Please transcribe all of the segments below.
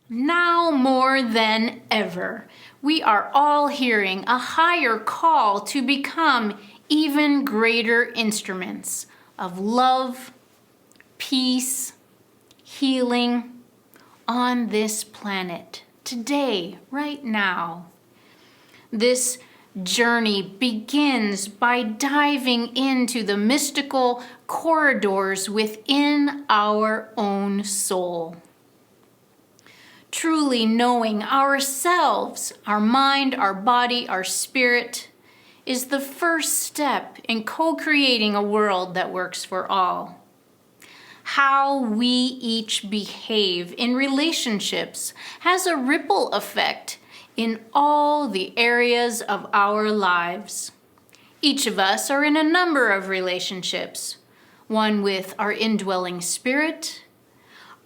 Now more than ever, we are all hearing a higher call to become even greater instruments of love, peace, healing on this planet, today, right now. This journey begins by diving into the mystical corridors within our own soul. Truly knowing ourselves, our mind, our body, our spirit, is the first step in co-creating a world that works for all. How we each behave in relationships has a ripple effect in all the areas of our lives. Each of us are in a number of relationships, one with our indwelling spirit,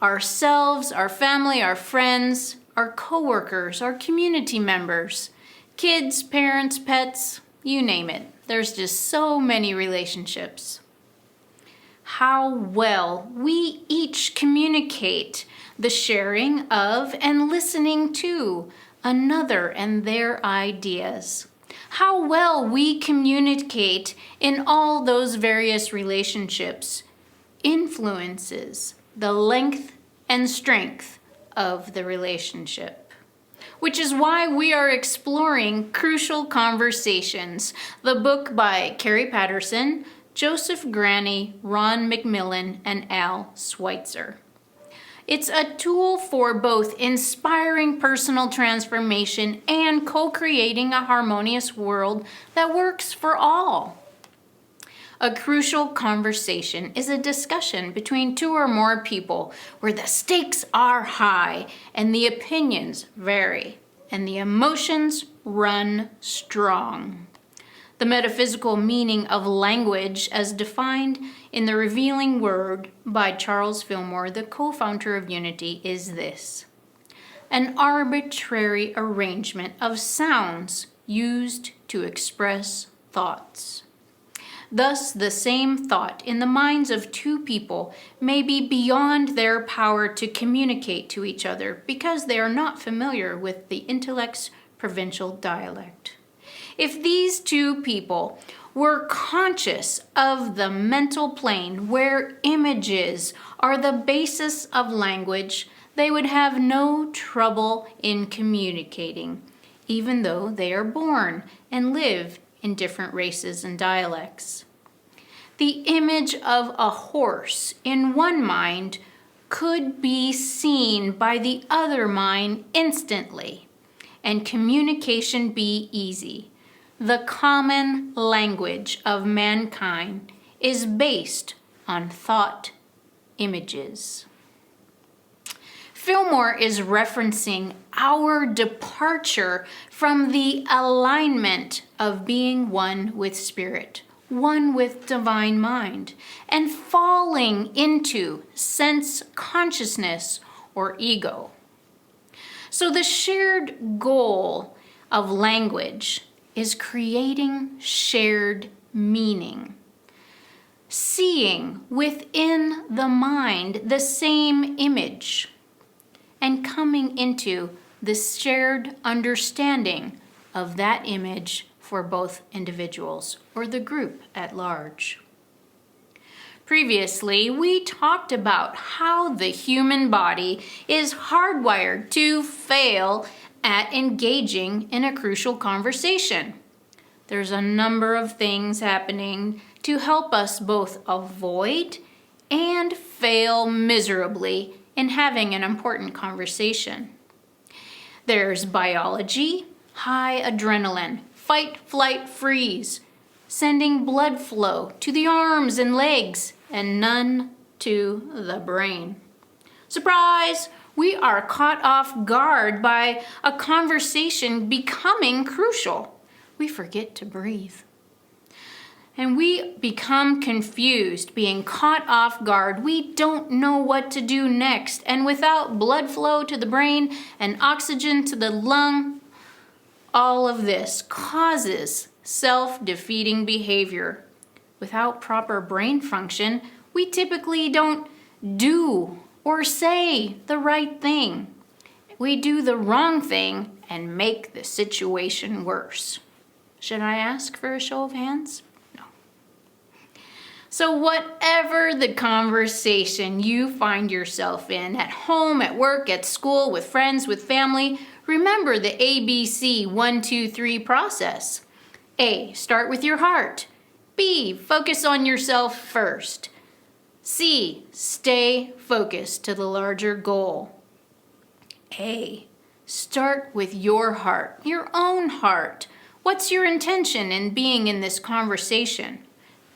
ourselves, our family, our friends, our coworkers, our community members, kids, parents, pets, you name it. There's just so many relationships. How well we each communicate the sharing of and listening to another and their ideas. How well we communicate in all those various relationships influences the length and strength of the relationship. Which is why we are exploring Crucial Conversations, the book by Carrie Patterson, Joseph Granny, Ron McMillan, and Al Schweitzer. It's a tool for both inspiring personal transformation and co-creating a harmonious world that works for all. A crucial conversation is a discussion between two or more people where the stakes are high and the opinions vary and the emotions run strong. The metaphysical meaning of language as defined in The Revealing Word by Charles Fillmore, the co-founder of Unity, is this: an arbitrary arrangement of sounds used to express thoughts. Thus, the same thought in the minds of two people may be beyond their power to communicate to each other because they are not familiar with the intellect's provincial dialect. If these two people were conscious of the mental plane where images are the basis of language, they would have no trouble in communicating, even though they are born and live in different races and dialects. The image of a horse in one mind could be seen by the other mind instantly, and communication be easy. The common language of mankind is based on thought images. Fillmore is referencing our departure from the alignment of being one with spirit, one with divine mind, and falling into sense consciousness or ego. So the shared goal of language is creating shared meaning, seeing within the mind the same image, and coming into the shared understanding of that image for both individuals or the group at large. Previously, we talked about how the human body is hardwired to fail at engaging in a crucial conversation. There's a number of things happening to help us both avoid and fail miserably in having an important conversation. There's biology, high adrenaline, fight, flight, freeze, sending blood flow to the arms and legs and none to the brain. Surprise! We are caught off guard by a conversation becoming crucial. We forget to breathe. And we become confused, being caught off guard. We don't know what to do next. And without blood flow to the brain and oxygen to the lung, all of this causes self-defeating behavior. Without proper brain function, we typically don't do or say the right thing. we do the wrong thing and make the situation worse. Should I ask for a show of hands? No. So whatever the conversation you find yourself in, at home, at work, at school, with friends, with family, remember the ABC 1, 2, 3 process. A, start with your heart. B, focus on yourself first. C, stay focused to the larger goal. A, start with your heart, your own heart. What's your intention in being in this conversation?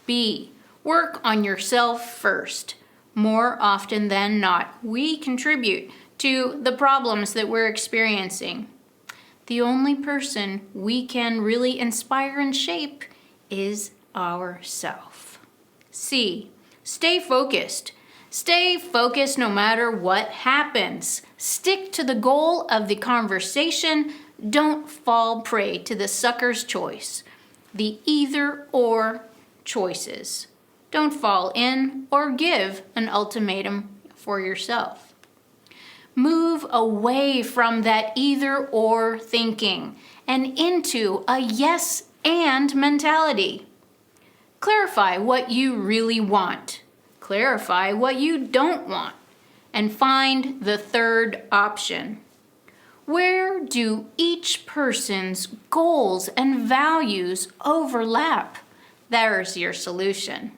B, work on yourself first. More often than not, we contribute to the problems that we're experiencing. The only person we can really inspire and shape is ourself. C, stay focused. Stay focused no matter what happens. Stick to the goal of the conversation. Don't fall prey to the sucker's choice, the either or choices. Don't fall in or give an ultimatum for yourself. Move away from that either or thinking and into a yes and mentality. Clarify what you really want. Clarify what you don't want. And find the third option. Where do each person's goals and values overlap? There's your solution.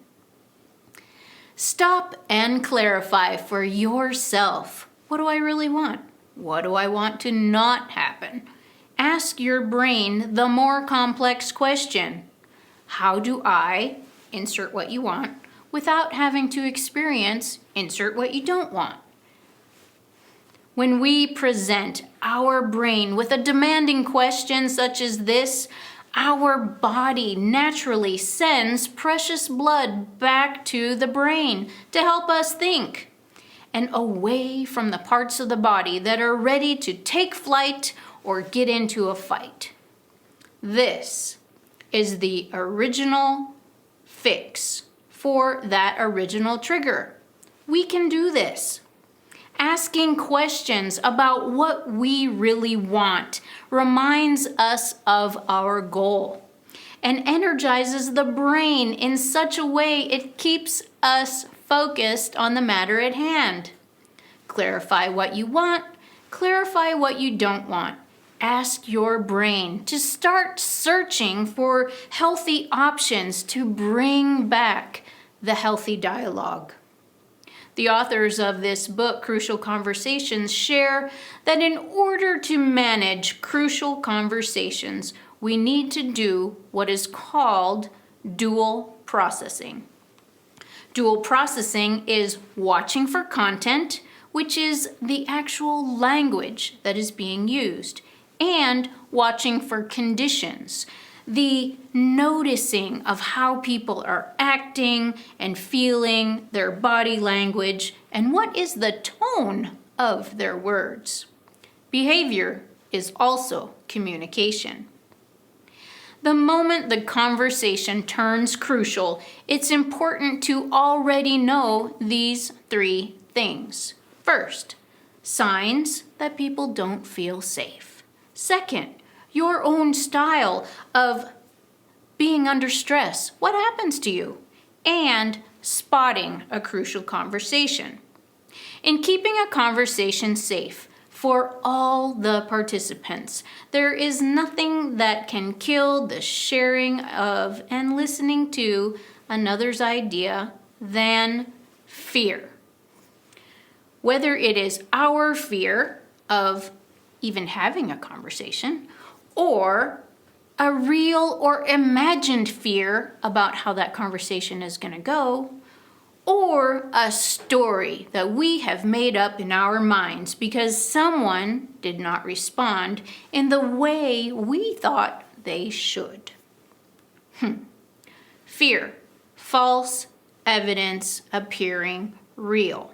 Stop and clarify for yourself. What do I really want? What do I want to not happen? Ask your brain the more complex question. How do I insert what you want without having to experience insert what you don't want? When we present our brain with a demanding question such as this, our body naturally sends precious blood back to the brain to help us think, and away from the parts of the body that are ready to take flight or get into a fight. This is the original fix for that original trigger. We can do this. Asking questions about what we really want reminds us of our goal and energizes the brain in such a way it keeps us focused on the matter at hand. Clarify what you want, clarify what you don't want. Ask your brain to start searching for healthy options to bring back the healthy dialogue. The authors of this book, Crucial Conversations, share that in order to manage crucial conversations, we need to do what is called dual processing. Dual processing is watching for content, which is the actual language that is being used, and watching for conditions, the noticing of how people are acting and feeling, their body language, and what is the tone of their words. Behavior is also communication. The moment the conversation turns crucial, it's important to already know these 3 things. First, signs that people don't feel safe. Second, your own style of being under stress. What happens to you? And spotting a crucial conversation. In keeping a conversation safe for all the participants, there is nothing that can kill the sharing of and listening to another's idea than fear. Whether it is our fear of even having a conversation, or a real or imagined fear about how that conversation is going to go, or a story that we have made up in our minds because someone did not respond in the way we thought they should. Fear, false evidence appearing real.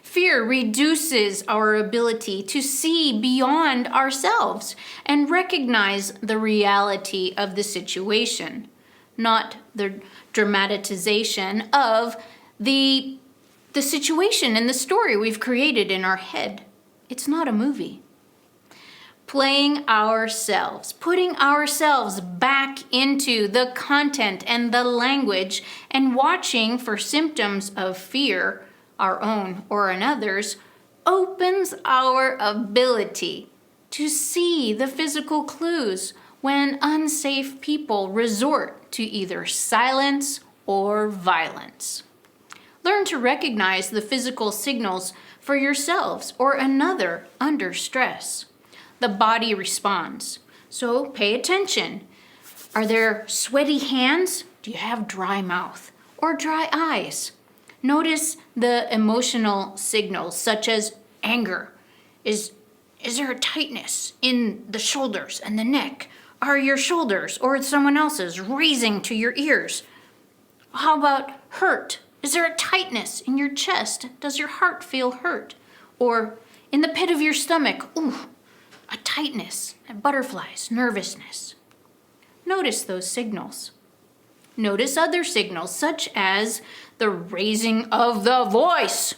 Fear reduces our ability to see beyond ourselves and recognize the reality of the situation, not the dramatization of the situation and the story we've created in our head. It's not a movie. Playing ourselves, putting ourselves back into the content and the language, and watching for symptoms of fear, our own or another's, opens our ability to see the physical clues when unsafe people resort to either silence or violence. Learn to recognize the physical signals for yourselves or another under stress. The body responds, so pay attention. Are there sweaty hands? Do you have dry mouth or dry eyes? Notice the emotional signals such as anger. Is there a tightness in the shoulders and the neck? Are your shoulders or someone else's raising to your ears? How about hurt? Is there a tightness in your chest? Does your heart feel hurt? Or in the pit of your stomach, a tightness, butterflies, nervousness. Notice those signals. Notice other signals such as the raising of the voice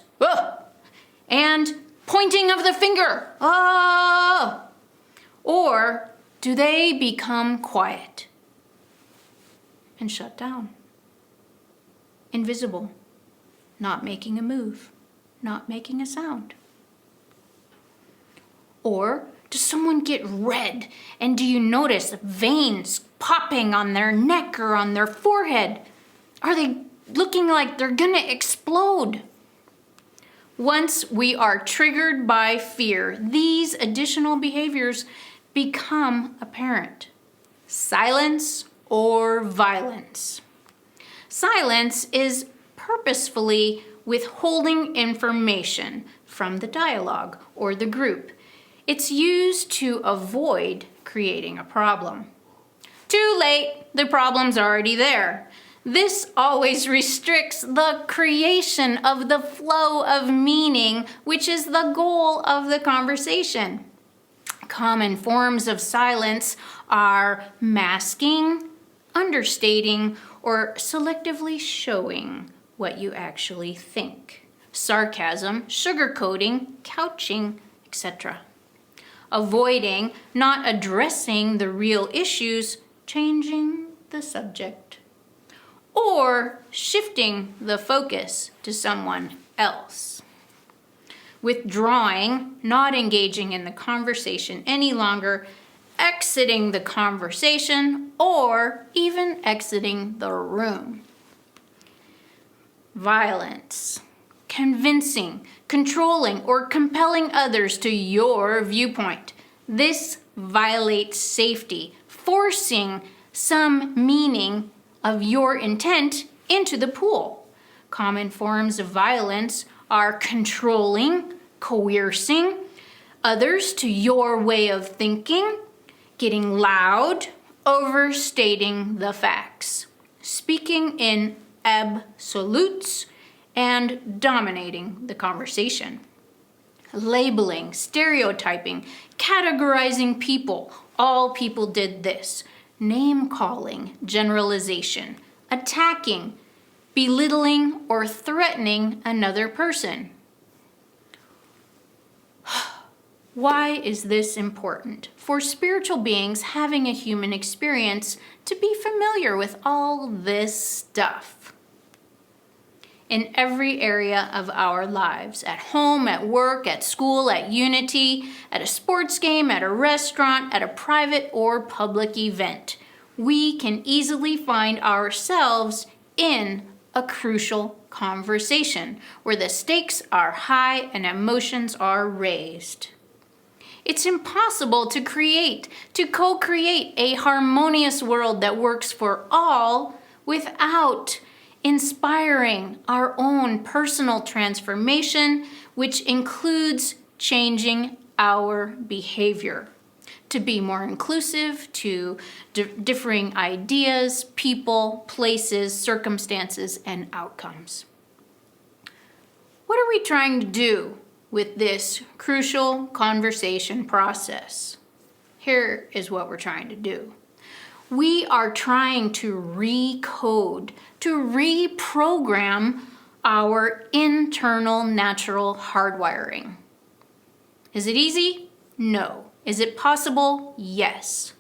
and pointing of the finger. Or do they become quiet and shut down? Invisible, not making a move, not making a sound. Or does someone get red and do you notice veins popping on their neck or on their forehead? Are they looking like they're gonna explode? Once we are triggered by fear, these additional behaviors become apparent. Silence or violence. Silence is purposefully withholding information from the dialogue or the group. It's used to avoid creating a problem. Too late, the problem's already there. This always restricts the creation of the flow of meaning, which is the goal of the conversation. Common forms of silence are masking, understating, or selectively showing what you actually think. Sarcasm, sugarcoating, couching, etc. Avoiding, not addressing the real issues, changing the subject. Or shifting the focus to someone else. Withdrawing, not engaging in the conversation any longer, exiting the conversation, or even exiting the room. Violence, convincing, controlling, or compelling others to your viewpoint. This violates safety, forcing some meaning of your intent into the pool. Common forms of violence are controlling, coercing others to your way of thinking, getting loud, overstating the facts, speaking in absolutes, and dominating the conversation. Labeling, stereotyping, categorizing people. All people did this. Name-calling, generalization, attacking, belittling, or threatening another person. Why is this important? For spiritual beings having a human experience to be familiar with all this stuff. In every area of our lives, at home, at work, at school, at Unity, at a sports game, at a restaurant, at a private or public event, we can easily find ourselves in a crucial conversation where the stakes are high and emotions are raised. It's impossible to co-create a harmonious world that works for all without inspiring our own personal transformation, which includes changing our behavior to be more inclusive to differing ideas, people, places, circumstances, and outcomes. What are we trying to do with this crucial conversation process? Here is what we're trying to do. We are trying to recode, to reprogram our internal natural hardwiring. Is it easy? No. Is it possible? Yes.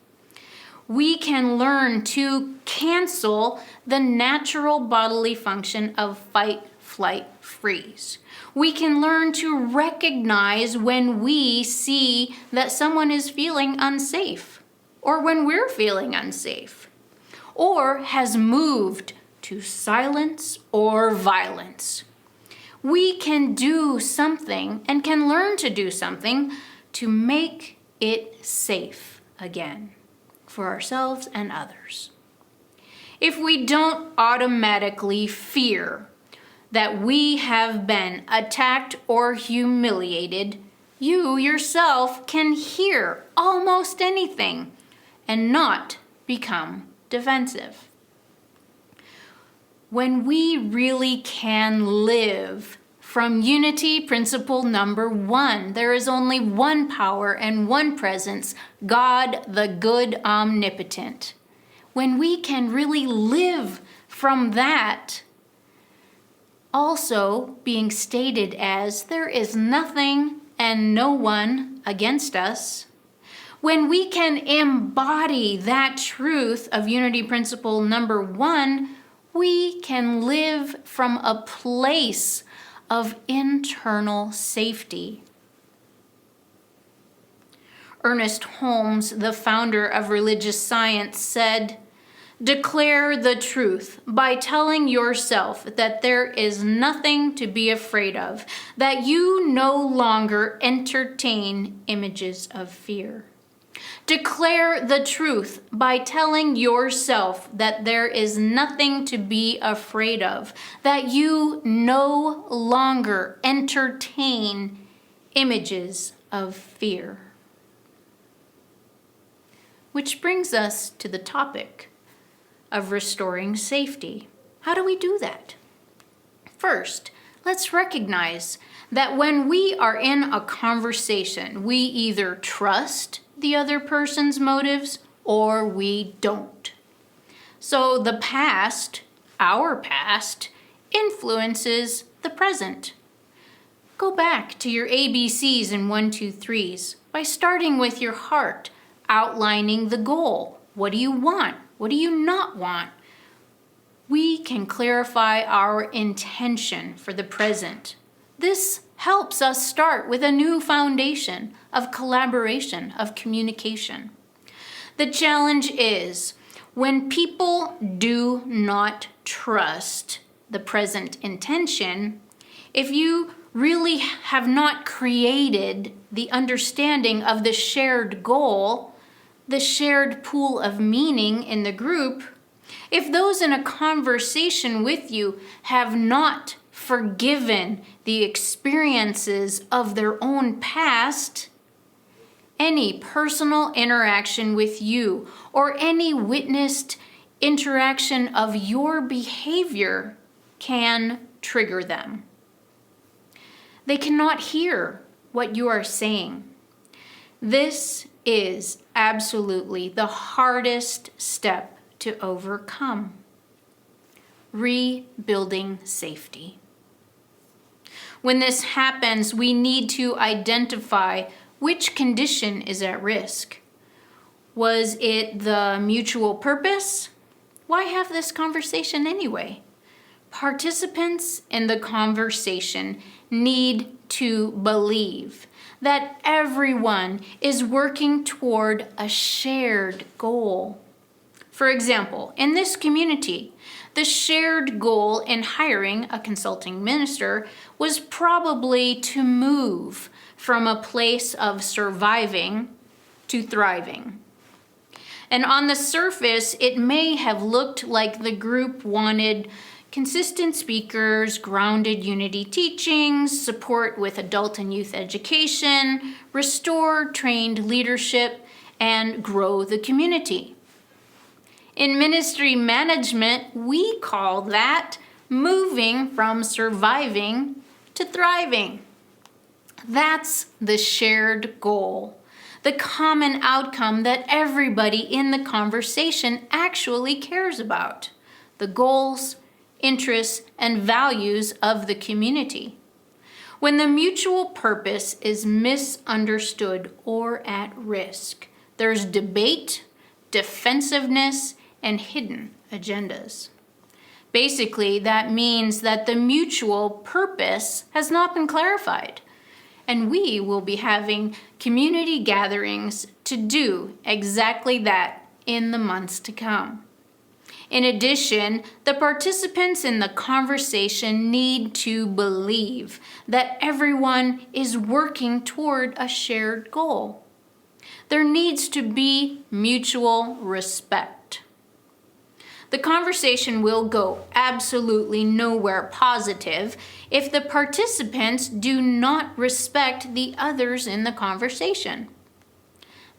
We can learn to cancel the natural bodily function of fight, flight, freeze. We can learn to recognize when we see that someone is feeling unsafe, or when we're feeling unsafe, or has moved to silence or violence. We can do something and can learn to do something to make it safe again for ourselves and others. If we don't automatically fear that we have been attacked or humiliated, you yourself can hear almost anything and not become defensive. When we really can live from unity principle number 1, there is only one power and one presence, God the good omnipotent. When we can really live from that, also being stated as there is nothing and no one against us, when we can embody that truth of unity principle number 1, we can live from a place of internal safety. Ernest Holmes, the founder of religious science, said, "Declare the truth by telling yourself that there is nothing to be afraid of, that you no longer entertain images of fear. Declare the truth by telling yourself that there is nothing to be afraid of, that you no longer entertain images of fear." Which brings us to the topic of restoring safety. How do we do that? First, let's recognize that when we are in a conversation, we either trust the other person's motives or we don't. So the past, our past, influences the present. Go back to your ABCs and 1, 2, 3s by starting with your heart, outlining the goal. What do you want? What do you not want? We can clarify our intention for the present. This helps us start with a new foundation of collaboration, of communication. The challenge is when people do not trust the present intention, if you really have not created the understanding of the shared goal, the shared pool of meaning in the group, if those in a conversation with you have not forgiven the experiences of their own past, any personal interaction with you or any witnessed interaction of your behavior can trigger them. They cannot hear what you are saying. This is absolutely the hardest step to overcome. Rebuilding safety. When this happens, we need to identify which condition is at risk. Was it the mutual purpose? Why have this conversation anyway? Participants in the conversation need to believe that everyone is working toward a shared goal. For example, in this community, the shared goal in hiring a consulting minister was probably to move from a place of surviving to thriving. And on the surface, it may have looked like the group wanted consistent speakers, grounded unity teachings, support with adult and youth education, restore trained leadership, and grow the community. In ministry management, we call that moving from surviving to thriving. That's the shared goal, the common outcome that everybody in the conversation actually cares about, the goals, interests, and values of the community. When the mutual purpose is misunderstood or at risk, there's debate, defensiveness, and hidden agendas. Basically, that means that the mutual purpose has not been clarified, and we will be having community gatherings to do exactly that in the months to come. In addition, the participants in the conversation need to believe that everyone is working toward a shared goal. There needs to be mutual respect. The conversation will go absolutely nowhere positive if the participants do not respect the others in the conversation.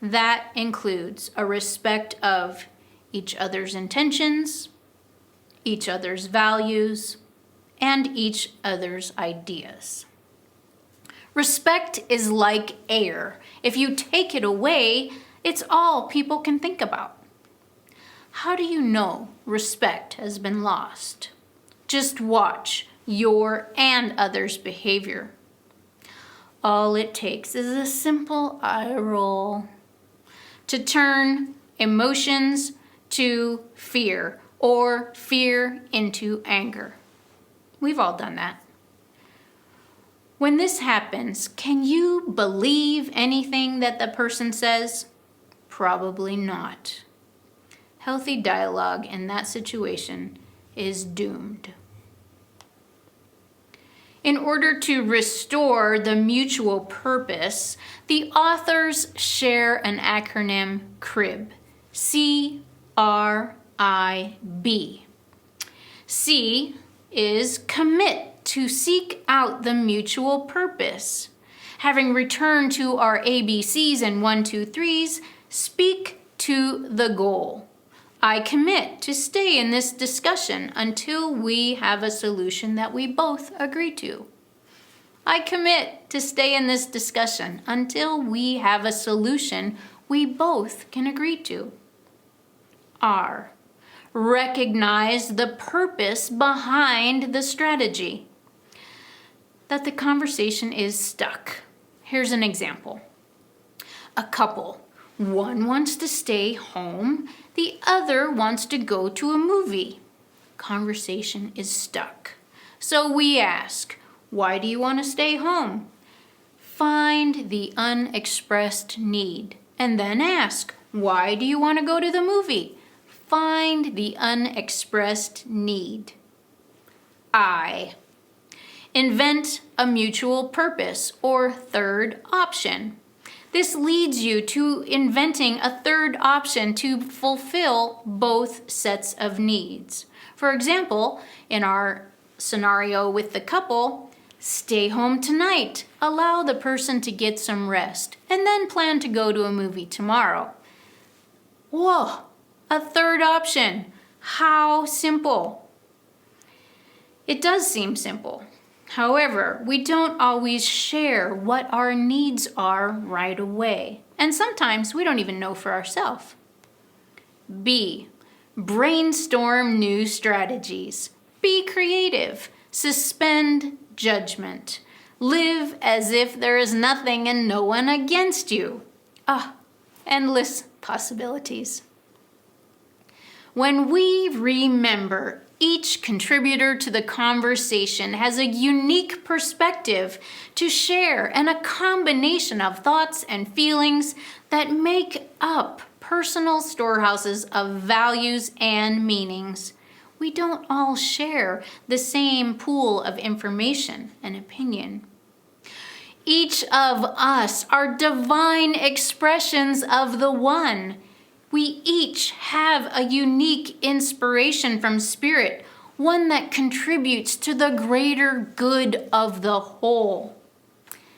That includes a respect of each other's intentions, each other's values, and each other's ideas. Respect is like air. If you take it away, it's all people can think about. How do you know respect has been lost? Just watch your and others' behavior. All it takes is a simple eye roll to turn emotions to fear or fear into anger. We've all done that. When this happens, can you believe anything that the person says? Probably not. Healthy dialogue in that situation is doomed. In order to restore the mutual purpose, the authors share an acronym CRIB. C-R-I-B. C is commit, to seek out the mutual purpose. Having returned to our ABCs and 1, 2, 3s, speak to the goal. I commit to stay in this discussion until we have a solution that we both agree to. I commit to stay in this discussion until we have a solution we both can agree to. R. Recognize the purpose behind the strategy. That the conversation is stuck. Here's an example. A couple. One wants to stay home, the other wants to go to a movie. Conversation is stuck. So we ask, why do you want to stay home? Find the unexpressed need, and then ask, why do you want to go to the movie? Find the unexpressed need. I. Invent a mutual purpose or third option. This leads you to inventing a third option to fulfill both sets of needs. For example, in our scenario with the couple, stay home tonight, allow the person to get some rest, and then plan to go to a movie tomorrow. Whoa, a third option. How simple. It does seem simple. However, we don't always share what our needs are right away, and sometimes we don't even know for ourselves. B. Brainstorm new strategies. Be creative. Suspend judgment. Live as if there is nothing and no one against you. Endless possibilities. When we remember each contributor to the conversation has a unique perspective to share and a combination of thoughts and feelings that make up personal storehouses of values and meanings. We don't all share the same pool of information and opinion. Each of us are divine expressions of the One. We each have a unique inspiration from Spirit, one that contributes to the greater good of the whole.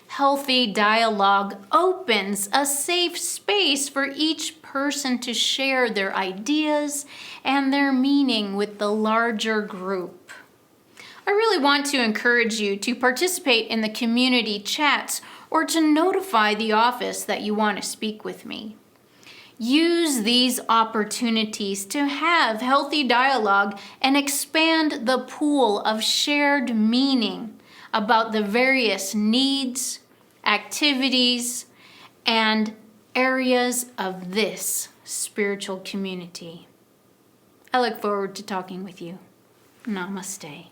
Healthy dialogue opens a safe space for each person to share their ideas and their meaning with the larger group. I really want to encourage you to participate in the community chats or to notify the office that you want to speak with me. Use these opportunities to have healthy dialogue and expand the pool of shared meaning. about the various needs, activities, and areas of this spiritual community. I look forward to talking with you. Namaste.